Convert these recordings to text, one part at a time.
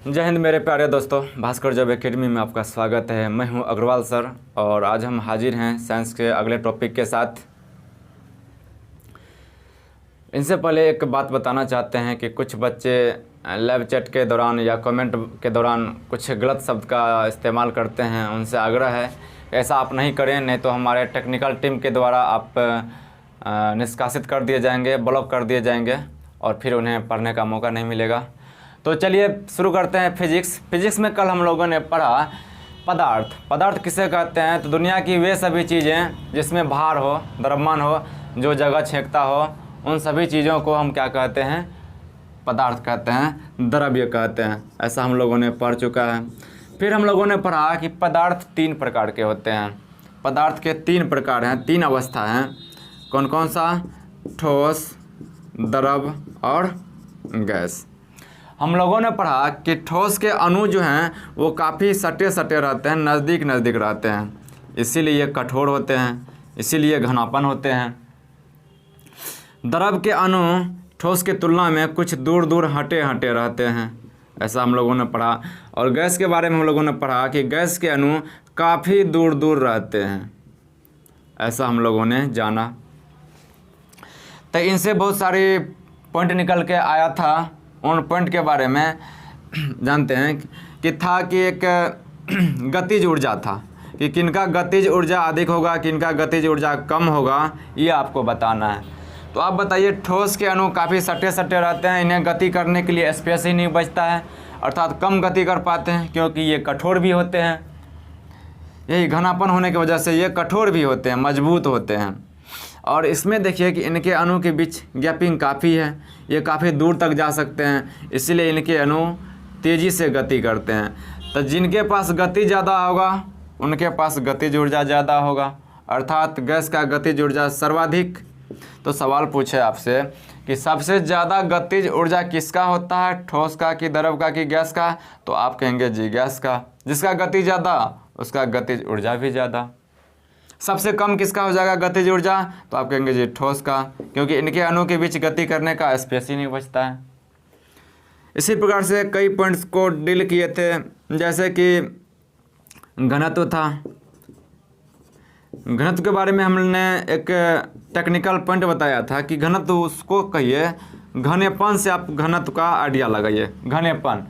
जय हिंद मेरे प्यारे दोस्तों, भास्कर जॉब एकेडमी में आपका स्वागत है। मैं हूं अग्रवाल सर और आज हम हाजिर हैं साइंस के अगले टॉपिक के साथ। इनसे पहले एक बात बताना चाहते हैं कि कुछ बच्चे लाइव चैट के दौरान या कमेंट के दौरान कुछ गलत शब्द का इस्तेमाल करते हैं। उनसे आग्रह है ऐसा आप नहीं करें, नहीं तो हमारे टेक्निकल टीम के द्वारा आप निष्कासित कर दिए जाएंगे, ब्लॉक कर दिए जाएंगे और फिर उन्हें पढ़ने का मौका नहीं मिलेगा। तो चलिए शुरू करते हैं। फिजिक्स में कल हम लोगों ने पढ़ा पदार्थ किसे कहते हैं। तो दुनिया की वे सभी चीज़ें जिसमें भार हो, द्रव्यमान हो, जो जगह छेंकता हो, उन सभी चीज़ों को हम क्या कहते हैं? पदार्थ कहते हैं, द्रव्य कहते हैं। ऐसा हम लोगों ने पढ़ चुका है। फिर हम लोगों ने पढ़ा कि पदार्थ 3 प्रकार के होते हैं। पदार्थ के 3 प्रकार हैं, 3 अवस्था हैं। कौन कौन सा? ठोस, द्रव और गैस। हम लोगों ने पढ़ा कि ठोस के अणु जो हैं वो काफ़ी सटे रहते हैं, नज़दीक रहते हैं, इसीलिए ये कठोर होते हैं, इसीलिए घनापन होते हैं। द्रव के अणु ठोस की तुलना में कुछ दूर हटे रहते हैं, ऐसा हम लोगों ने पढ़ा। और गैस के बारे में हम लोगों ने पढ़ा कि गैस के अणु काफ़ी दूर रहते हैं, ऐसा हम लोगों ने जाना। तो इनसे बहुत सारी पॉइंट निकल के आया था। उन पॉइंट के बारे में जानते हैं कि था कि एक गतिज ऊर्जा था कि किनका गतिज ऊर्जा अधिक होगा, किनका गतिज ऊर्जा कम होगा, ये आपको बताना है। तो आप बताइए, ठोस के अणु काफ़ी सटे रहते हैं, इन्हें गति करने के लिए स्पेस ही नहीं बचता है, अर्थात कम गति कर पाते हैं क्योंकि ये कठोर भी होते हैं। यही घनापन होने की वजह से ये कठोर भी होते हैं, मजबूत होते हैं। और इसमें देखिए कि इनके अणु के बीच गैपिंग काफ़ी है, ये काफ़ी दूर तक जा सकते हैं, इसीलिए इनके अणु तेज़ी से गति करते हैं। तो जिनके पास गति ज़्यादा होगा उनके पास गतिज ऊर्जा ज़्यादा होगा, अर्थात गैस का गतिज ऊर्जा सर्वाधिक। तो सवाल पूछे आपसे कि सबसे ज़्यादा गतिज ऊर्जा किसका होता है, ठोस का कि द्रव का कि गैस का? तो आप कहेंगे जी गैस का। जिसका गति ज़्यादा उसका गतिज ऊर्जा भी ज़्यादा। सबसे कम किसका हो जाएगा गतिज ऊर्जा? तो आप कहेंगे जी ठोस का, क्योंकि इनके अणु के बीच गति करने का स्पेस ही नहीं बचता है। इसी प्रकार से कई पॉइंट्स को डील किए थे, जैसे कि घनत्व था। घनत्व के बारे में हमने एक टेक्निकल पॉइंट बताया था कि घनत्व उसको कहिए, घनेपन से आप घनत्व का आइडिया लगाइए। घनेपन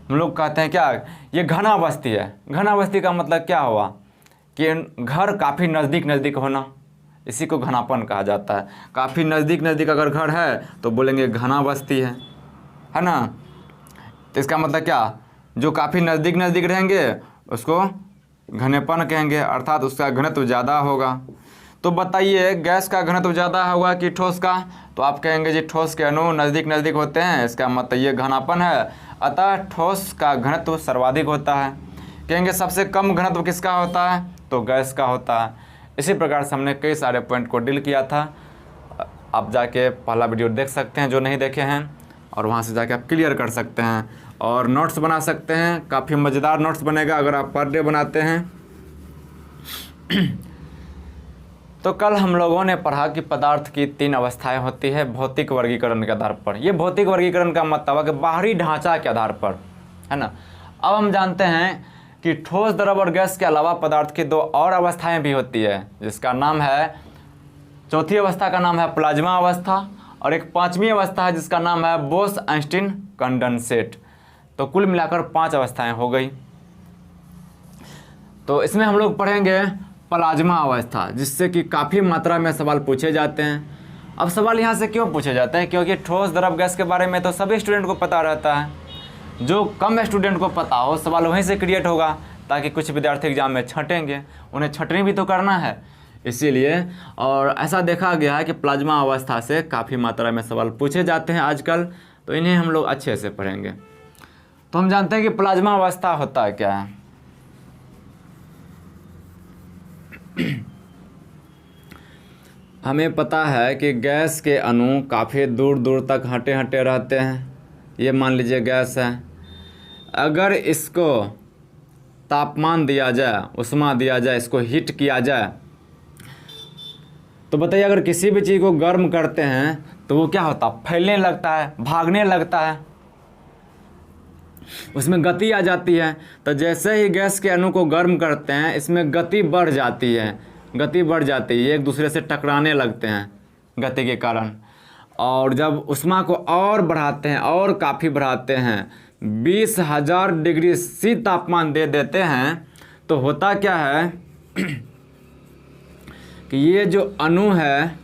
हम लोग कहते हैं क्या, ये घनावस्थी है। घनावस्थी का मतलब क्या हुआ कि घर काफ़ी नज़दीक होना, इसी को घनापन कहा जाता है। काफ़ी नज़दीक अगर घर है तो बोलेंगे घनावस्थी है ना। तो इसका मतलब क्या, जो काफ़ी नज़दीक रहेंगे उसको घनेपन कहेंगे, अर्थात उसका घनत्व ज़्यादा होगा। तो बताइए गैस का घनत्व ज़्यादा होगा कि ठोस का? तो आप कहेंगे जी ठोस के अणु नज़दीक होते हैं, इसका मतलब ये घनापन है, अतः ठोस का घनत्व सर्वाधिक होता है। कहेंगे सबसे कम घनत्व किसका होता है? तो गैस का होता है। इसी प्रकार से हमने कई सारे पॉइंट को डील किया था। आप जाके पहला वीडियो देख सकते हैं जो नहीं देखे हैं, और वहाँ से जाके आप क्लियर कर सकते हैं और नोट्स बना सकते हैं। काफ़ी मज़ेदार नोट्स बनेगा अगर आप पर डे बनाते हैं। तो कल हम लोगों ने पढ़ा कि पदार्थ की 3 अवस्थाएं होती है भौतिक वर्गीकरण के आधार पर। ये भौतिक वर्गीकरण का मतलब है कि बाहरी ढांचा के आधार पर, है ना। अब हम जानते हैं कि ठोस, द्रव और गैस के अलावा पदार्थ की 2 और अवस्थाएं भी होती है, जिसका नाम है, चौथी अवस्था का नाम है प्लाज्मा अवस्था, और एक 5वीं अवस्था है जिसका नाम है बोस-आइंस्टीन कंडेंसेट। तो कुल मिलाकर 5 अवस्थाएं हो गई। तो इसमें हम लोग पढ़ेंगे प्लाज्मा अवस्था, जिससे कि काफ़ी मात्रा में सवाल पूछे जाते हैं। अब सवाल यहाँ से क्यों पूछे जाते हैं? क्योंकि ठोस, द्रव, गैस के बारे में तो सभी स्टूडेंट को पता रहता है। जो कम स्टूडेंट को पता हो, सवाल वहीं से क्रिएट होगा, ताकि कुछ विद्यार्थी एग्जाम में छटेंगे, उन्हें छटनी भी तो करना है, इसीलिए। और ऐसा देखा गया है कि प्लाज्मा अवस्था से काफ़ी मात्रा में सवाल पूछे जाते हैं आजकल, तो इन्हें हम लोग अच्छे से पढ़ेंगे। तो हम जानते हैं कि प्लाज्मा अवस्था होता है क्या है। हमें पता है कि गैस के अणु काफ़ी दूर तक हटे रहते हैं। ये मान लीजिए गैस है, अगर इसको तापमान दिया जाए, उष्मा दिया जाए, इसको हीट किया जाए, तो बताइए अगर किसी भी चीज़ को गर्म करते हैं तो वो क्या होता है, फैलने लगता है, भागने लगता है, उसमें गति आ जाती है। तो जैसे ही गैस के अणु को गर्म करते हैं इसमें गति बढ़ जाती है, गति बढ़ जाती है, ये एक दूसरे से टकराने लगते हैं गति के कारण। और जब ऊष्मा को और बढ़ाते हैं और काफ़ी बढ़ाते हैं, 20,000 डिग्री सी तापमान दे देते हैं, तो होता क्या है कि ये जो अणु है,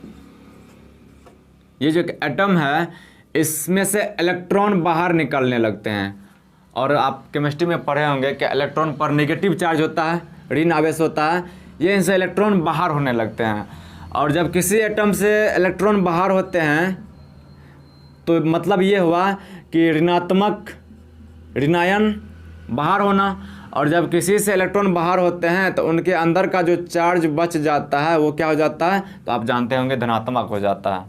ये जो एटम है, इसमें से इलेक्ट्रॉन बाहर निकलने लगते हैं। और आप केमिस्ट्री में पढ़े होंगे कि इलेक्ट्रॉन पर नेगेटिव चार्ज होता है, ऋण आवेश होता है, ये इनसे इलेक्ट्रॉन बाहर होने लगते हैं। और जब किसी एटम से इलेक्ट्रॉन बाहर होते हैं तो मतलब ये हुआ कि ऋणात्मक ऋणायन बाहर होना, और जब किसी से इलेक्ट्रॉन बाहर होते हैं तो उनके अंदर का जो चार्ज बच जाता है वो क्या हो जाता है, तो आप जानते होंगे धनात्मक हो जाता है।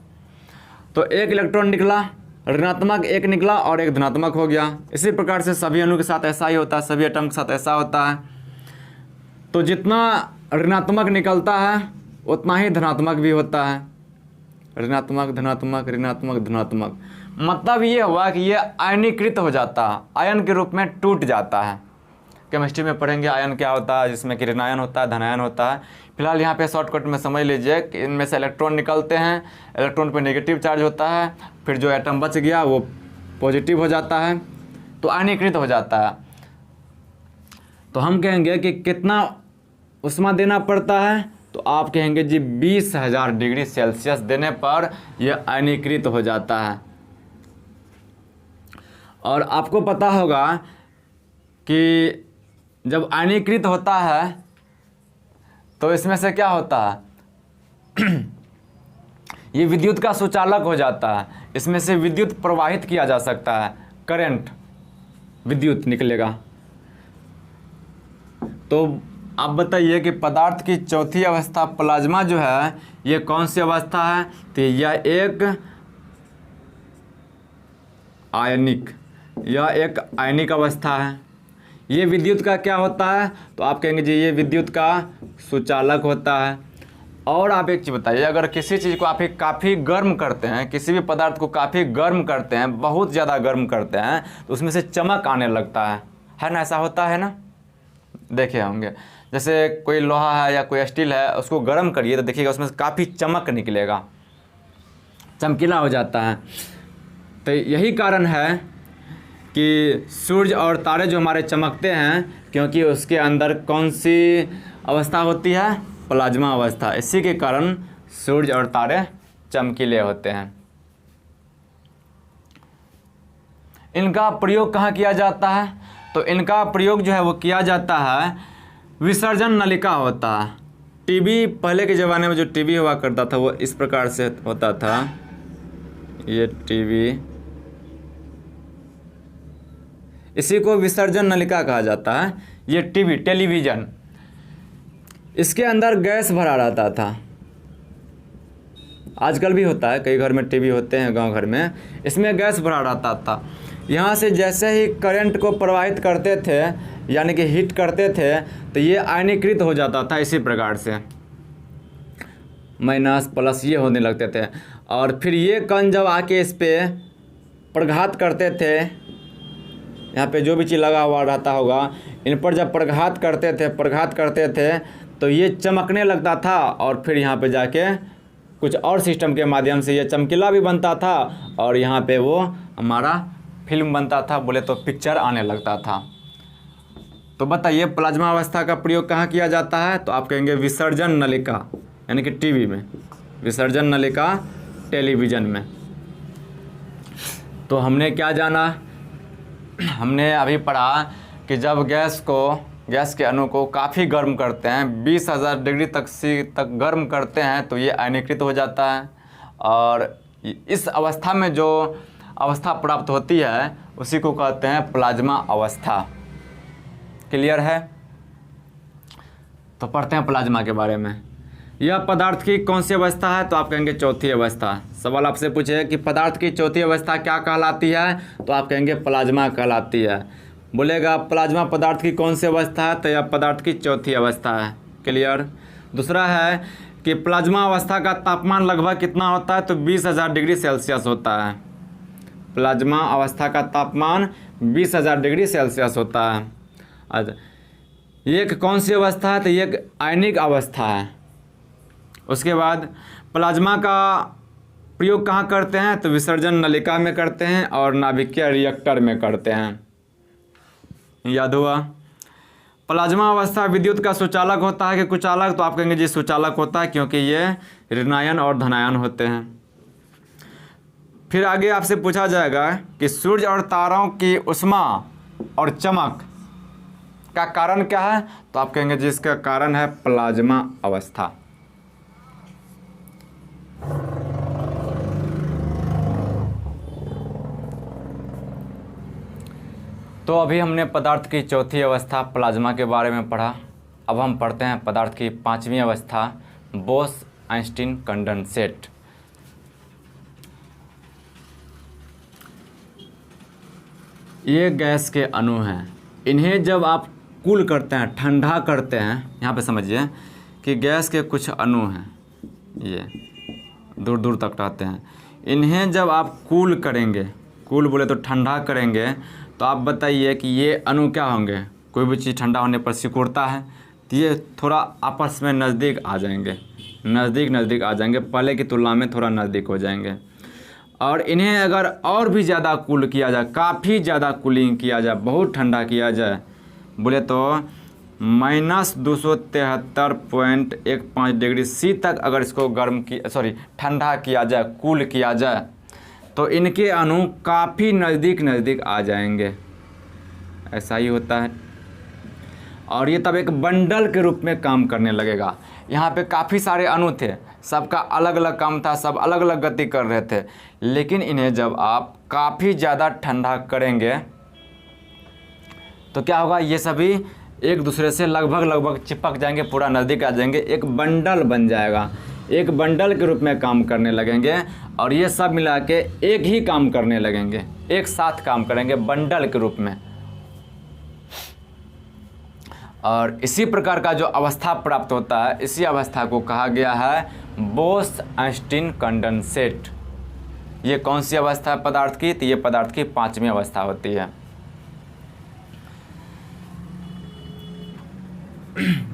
तो एक इलेक्ट्रॉन निकला ऋणात्मक, एक निकला और एक धनात्मक हो गया। इसी प्रकार से सभी अणु के साथ ऐसा ही होता है, सभी एटम के साथ ऐसा होता है। तो जितना ऋणात्मक निकलता है उतना ही धनात्मक भी होता है, ऋणात्मक धनात्मक ऋणात्मक धनात्मक। मतलब ये हुआ कि ये आयनीकृत हो जाता है, आयन के रूप में टूट जाता है। केमिस्ट्री में पढ़ेंगे आयन क्या होता है, जिसमें कि ऋणायन होता है, धनायन होता है। फिलहाल यहाँ पे शॉर्टकट में समझ लीजिए कि इनमें से इलेक्ट्रॉन निकलते हैं, इलेक्ट्रॉन पे नेगेटिव चार्ज होता है, फिर जो एटम बच गया वो पॉजिटिव हो जाता है, तो आयनीकृत हो जाता है। तो हम कहेंगे कि कितना ऊष्मा देना पड़ता है, तो आप कहेंगे जी 20,000 डिग्री सेल्सियस देने पर यह आयनीकृत हो जाता है। और आपको पता होगा कि जब आयनीकृत होता है तो इसमें से क्या होता है ये विद्युत का सुचालक हो जाता है, इसमें से विद्युत प्रवाहित किया जा सकता है, करंट विद्युत निकलेगा। तो आप बताइए कि पदार्थ की चौथी अवस्था प्लाज्मा जो है ये कौन सी अवस्था है, तो यह एक आयनिक अवस्था है। ये विद्युत का क्या होता है, तो आप कहेंगे जी ये विद्युत का सुचालक होता है। और आप एक चीज़ बताइए, अगर किसी चीज़ को आप काफ़ी गर्म करते हैं, किसी भी पदार्थ को काफ़ी गर्म करते हैं, बहुत ज़्यादा गर्म करते हैं, तो उसमें से चमक आने लगता है ना, ऐसा होता है ना, देखे होंगे। जैसे कोई लोहा है या कोई स्टील है, उसको गर्म करिए तो देखिएगा उसमें से काफ़ी चमक निकलेगा, चमकीला हो जाता है। तो यही कारण है कि सूर्य और तारे जो हमारे चमकते हैं, क्योंकि उसके अंदर कौन सी अवस्था होती है, प्लाज्मा अवस्था। इसी के कारण सूर्य और तारे चमकीले होते हैं। इनका प्रयोग कहाँ किया जाता है, तो इनका प्रयोग जो है वो किया जाता है, विसर्जन नलिका होता है। टीवी, पहले के ज़माने में जो टीवी हुआ करता था वो इस प्रकार से होता था, ये टीवी, इसी को विसर्जन नलिका कहा जाता है। ये टीवी, टेलीविज़न, इसके अंदर गैस भरा रहता था। आजकल भी होता है, कई घर में टीवी होते हैं गांव घर में, इसमें गैस भरा रहता था। यहाँ से जैसे ही करंट को प्रवाहित करते थे, यानी कि हीट करते थे, तो ये आयनीकृत हो जाता था। इसी प्रकार से माइनस प्लस ये होने लगते थे। और फिर ये कण जब आके इस पर प्रघात करते थे, यहाँ पे जो भी चीज़ लगा हुआ रहता होगा, इन पर जब प्रघात करते थे तो ये चमकने लगता था, और फिर यहाँ पे जाके कुछ और सिस्टम के माध्यम से ये चमकीला भी बनता था, और यहाँ पे वो हमारा फिल्म बनता था, बोले तो पिक्चर आने लगता था। तो बताइए प्लाज्मा अवस्था का प्रयोग कहाँ किया जाता है, तो आप कहेंगे विसर्जन नलिका, यानी कि टीवी में, विसर्जन नलिका टेलीविज़न में। तो हमने क्या जाना, हमने अभी पढ़ा कि जब गैस के अणु को काफ़ी गर्म करते हैं, 20,000 डिग्री तक गर्म करते हैं, तो ये आयनीकृत हो जाता है। और इस अवस्था में जो अवस्था प्राप्त होती है उसी को कहते हैं प्लाज्मा अवस्था। क्लियर है? तो पढ़ते हैं प्लाज्मा के बारे में। यह पदार्थ की कौन सी अवस्था है, तो आप कहेंगे चौथी अवस्था। सवाल आपसे पूछे कि पदार्थ की चौथी अवस्था क्या कहलाती है, तो आप कहेंगे प्लाज्मा कहलाती है। बोलेगा प्लाज्मा पदार्थ की कौन सी अवस्था है, तो यह पदार्थ की चौथी अवस्था है। क्लियर? दूसरा है कि प्लाज्मा अवस्था का तापमान लगभग कितना होता है, तो 20,000 डिग्री सेल्सियस होता है। प्लाज्मा अवस्था का तापमान 20,000 डिग्री सेल्सियस होता है। अच्छा, ये एक कौन सी अवस्था है, तो ये एक आयनिक अवस्था है। उसके बाद प्लाज्मा का प्रयोग कहाँ करते हैं, तो विसर्जन नलिका में करते हैं और नाभिकीय रिएक्टर में करते हैं। याद हुआ। प्लाज्मा अवस्था विद्युत का सुचालक होता है कि कुचालक, तो आप कहेंगे जी सुचालक होता है, क्योंकि ये ऋणायन और धनायन होते हैं। फिर आगे आपसे पूछा जाएगा कि सूर्य और तारों की ऊष्मा और चमक का कारण क्या है, तो आप कहेंगे जी इसका कारण है प्लाज्मा अवस्था। तो अभी हमने पदार्थ की चौथी अवस्था प्लाज्मा के बारे में पढ़ा। अब हम पढ़ते हैं पदार्थ की पांचवी अवस्था बोस-आइंस्टीन कंडेंसेट। ये गैस के अणु हैं। इन्हें जब आप कूल करते हैं, ठंडा करते हैं, यहाँ पे समझिए कि गैस के कुछ अणु हैं, ये दूर दूर तक रहते हैं। इन्हें जब आप कूल करेंगे, कूल बोले तो ठंडा करेंगे, तो आप बताइए कि ये अणु क्या होंगे। कोई भी चीज़ ठंडा होने पर सिकुड़ता है, तो ये थोड़ा आपस में नज़दीक आ जाएंगे, नज़दीक आ जाएंगे, पहले की तुलना में थोड़ा नज़दीक हो जाएंगे। और इन्हें अगर और भी ज़्यादा कूल किया जाए, काफ़ी ज़्यादा कूलिंग किया जाए, बहुत ठंडा किया जाए, बोले तो -273.15 डिग्री सी तक अगर इसको ठंडा किया जाए, कूल किया जाए, तो इनके अणु काफ़ी नज़दीक आ जाएंगे। ऐसा ही होता है। और ये तब एक बंडल के रूप में काम करने लगेगा। यहाँ पे काफ़ी सारे अणु थे, सबका अलग अलग काम था, सब अलग अलग गति कर रहे थे, लेकिन इन्हें जब आप काफ़ी ज़्यादा ठंडा करेंगे तो क्या होगा, ये सभी एक दूसरे से लगभग चिपक जाएंगे, पूरा नज़दीक आ जाएंगे, एक बंडल बन जाएगा, एक बंडल के रूप में काम करने लगेंगे। और ये सब मिला के एक ही काम करने लगेंगे, एक साथ काम करेंगे बंडल के रूप में। और इसी प्रकार का जो अवस्था प्राप्त होता है, इसी अवस्था को कहा गया है बोस-आइंस्टीन कंडेंसेट। ये कौन सी अवस्था है पदार्थ की, तो ये पदार्थ की पांचवी अवस्था होती है।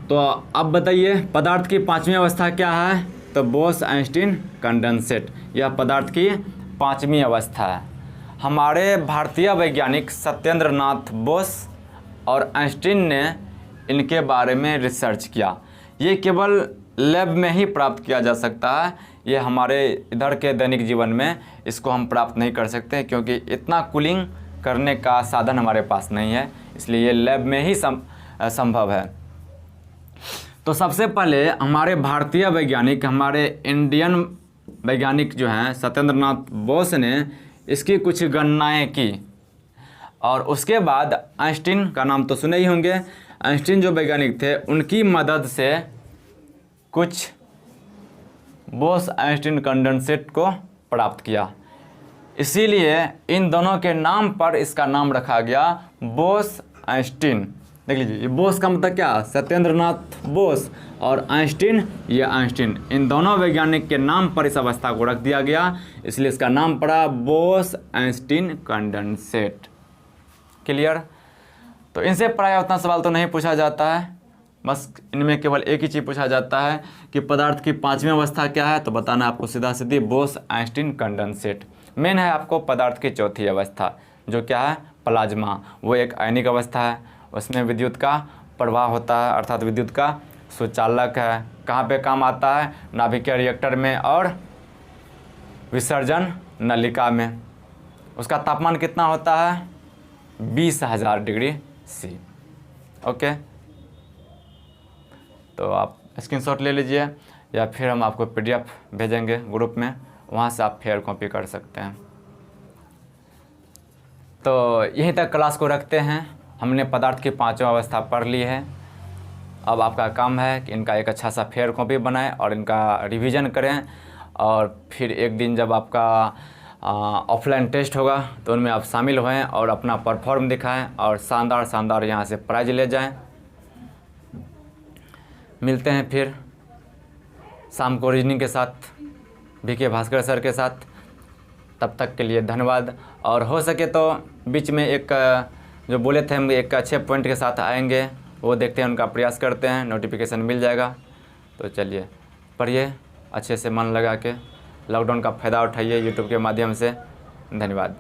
तो अब बताइए पदार्थ की पांचवी अवस्था क्या है, तो बोस-आइंस्टीन कंडेंसेट, यह पदार्थ की पांचवी अवस्था है। हमारे भारतीय वैज्ञानिक सत्येंद्र नाथ बोस और आइंस्टीन ने इनके बारे में रिसर्च किया। ये केवल लैब में ही प्राप्त किया जा सकता है, ये हमारे इधर के दैनिक जीवन में इसको हम प्राप्त नहीं कर सकते, क्योंकि इतना कूलिंग करने का साधन हमारे पास नहीं है, इसलिए ये लैब में ही संभव है। तो सबसे पहले हमारे भारतीय वैज्ञानिक, हमारे इंडियन वैज्ञानिक जो हैं सत्येंद्र नाथ बोस ने इसकी कुछ गणनाएं की, और उसके बाद आइंस्टीन का नाम तो सुने ही होंगे। आइंस्टीन जो वैज्ञानिक थे, उनकी मदद से कुछ बोस-आइंस्टीन कंडेंसेट को प्राप्त किया। इसीलिए इन दोनों के नाम पर इसका नाम रखा गया बोस-आइंस्टीन। देख लीजिए, ये बोस का मतलब क्या, सत्येंद्र नाथ बोस, और आइंस्टीन, ये आइंस्टीन, इन दोनों वैज्ञानिक के नाम पर इस अवस्था को रख दिया गया, इसलिए इसका नाम पड़ा बोस-आइंस्टीन कंडेंसेट। क्लियर। तो इनसे प्रायः उतना सवाल तो नहीं पूछा जाता है, बस इनमें केवल एक ही चीज़ पूछा जाता है कि पदार्थ की पांचवी अवस्था क्या है, तो बताना आपको सीधा सीधी बोस-आइंस्टीन कंडेंसेट। मेन है आपको पदार्थ की चौथी अवस्था, जो क्या है, प्लाज्मा। वो एक आयनिक अवस्था है, उसमें विद्युत का प्रवाह होता है, अर्थात विद्युत का सुचालक है। कहाँ पे काम आता है, नाभिकीय रिएक्टर में और विसर्जन नलिका में। उसका तापमान कितना होता है, 20,000 डिग्री सी। ओके, तो आप स्क्रीनशॉट ले लीजिए, या फिर हम आपको PDF भेजेंगे ग्रुप में, वहाँ से आप फेयर कॉपी कर सकते हैं। तो यहीं तक क्लास को रखते हैं। हमने पदार्थ की पांचों अवस्था पढ़ ली है। अब आपका काम है कि इनका एक अच्छा सा फेयर कॉपी बनाएं और इनका रिवीजन करें, और फिर एक दिन जब आपका ऑफलाइन टेस्ट होगा तो उनमें आप शामिल होएं और अपना परफॉर्म दिखाएं और शानदार यहाँ से प्राइज ले जाएं। मिलते हैं फिर। शाम को रीजनिंग के साथ VK भास्कर सर के साथ। तब तक के लिए धन्यवाद। और हो सके तो बीच में एक जो बोले थे हम एक अच्छे पॉइंट के साथ आएंगे, वो देखते हैं, उनका प्रयास करते हैं, नोटिफिकेशन मिल जाएगा। तो चलिए पढ़िए अच्छे से मन लगा के, लॉकडाउन का फ़ायदा उठाइए यूट्यूब के माध्यम से। धन्यवाद।